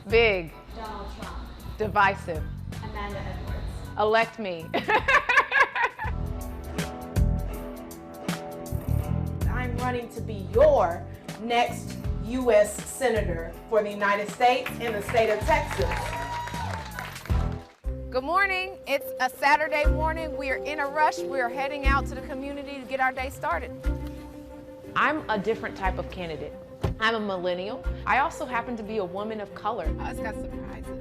Big. Donald Trump. Divisive. Amanda Edwards. Elect me. I'm running to be your next U.S. Senator for the United States and the state of Texas. Good morning. It's a Saturday morning. We are in a rush. We are heading out to the community to get our day started. I'm a different type of candidate. I'm a millennial. I also happen to be a woman of color. Oh, it's got surprises.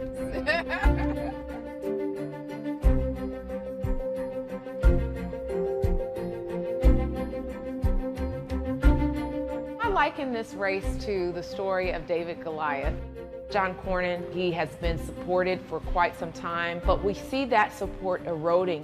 I liken this race to the story of David Goliath. John Cornyn, he has been supported for quite some time, but we see that support eroding.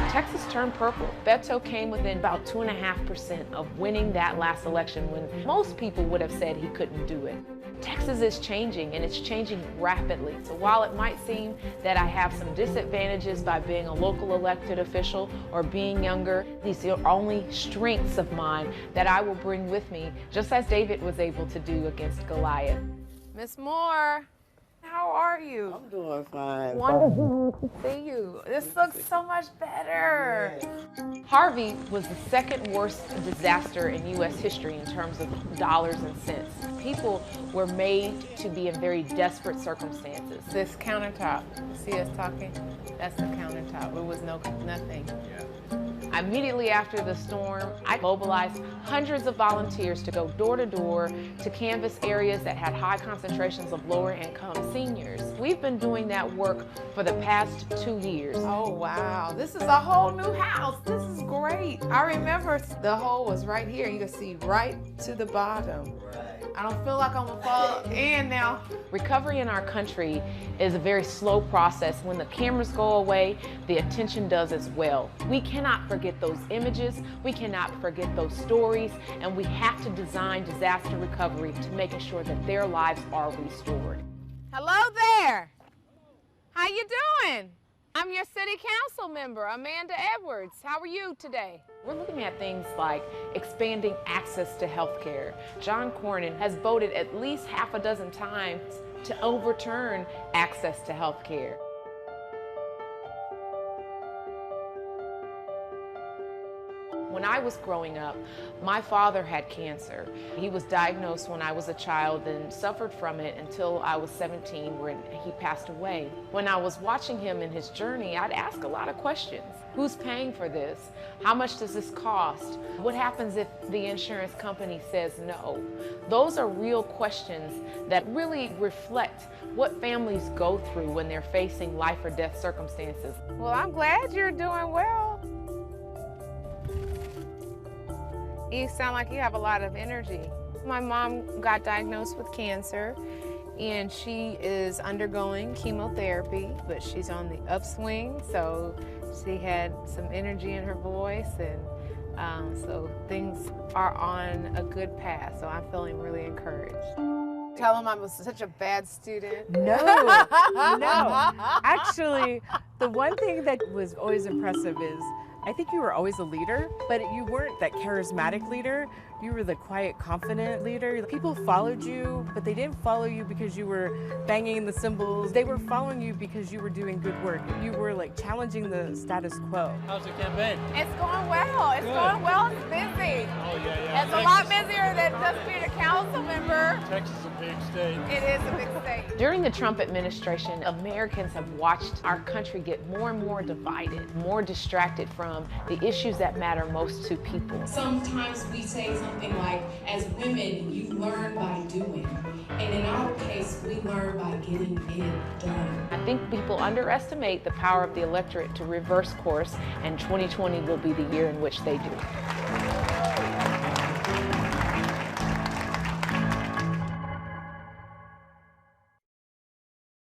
Texas turned purple. Beto came within about 2.5% of winning that last election when most people would have said he couldn't do it. Texas is changing, and it's changing rapidly. So while it might seem that I have some disadvantages by being a local elected official or being younger, these are only strengths of mine that I will bring with me, just as David was able to do against Goliath. Miss Moore, how are you? I'm doing fine. Wonderful to see you. This looks so much better. Harvey was the second worst disaster in U.S. history in terms of dollars and cents. People were made to be in very desperate circumstances. This countertop, see us talking? That's the countertop. It was nothing. Immediately after the storm, I mobilized hundreds of volunteers to go door to door to canvass areas that had high concentrations of lower income seniors. We've been doing that work for the past 2 years. Oh wow, this is a whole new house. This is great. I remember the hole was right here. You can see right to the bottom. I don't feel like I'm gonna fall in now. Recovery in our country is a very slow process. When the cameras go away, the attention does as well. We cannot forget those images, we cannot forget those stories, and we have to design disaster recovery to making sure that their lives are restored. Hello there. How you doing? I'm your city council member, Amanda Edwards. How are you today? We're looking at things like expanding access to health care. John Cornyn has voted at least half a dozen times to overturn access to health care. When I was growing up, my father had cancer. He was diagnosed when I was a child and suffered from it until I was 17 when he passed away. When I was watching him in his journey, I'd ask a lot of questions. Who's paying for this? How much does this cost? What happens if the insurance company says no? Those are real questions that really reflect what families go through when they're facing life or death circumstances. Well, I'm glad you're doing well. You sound like you have a lot of energy. My mom got diagnosed with cancer, and she is undergoing chemotherapy, but she's on the upswing, so she had some energy in her voice, and so things are on a good path, so I'm feeling really encouraged. Tell them I was such a bad student. No, no. Actually, the one thing that was always impressive is I think you were always a leader, but you weren't that charismatic leader. You were the quiet, confident leader. People followed you, but they didn't follow you because you were banging the cymbals. They were following you because you were doing good work. You were like challenging the status quo. How's the campaign? It's going well. It's going well. It's busy. Oh, yeah. It's a lot busier than just being a council member. Texas is a big state. It is a big state. During the Trump administration, Americans have watched our country get more and more divided, more distracted from the issues that matter most to people. Sometimes we say something like, as women, you learn by doing. And in our case, we learn by getting it done. I think people underestimate the power of the electorate to reverse course, and 2020 will be the year in which they do.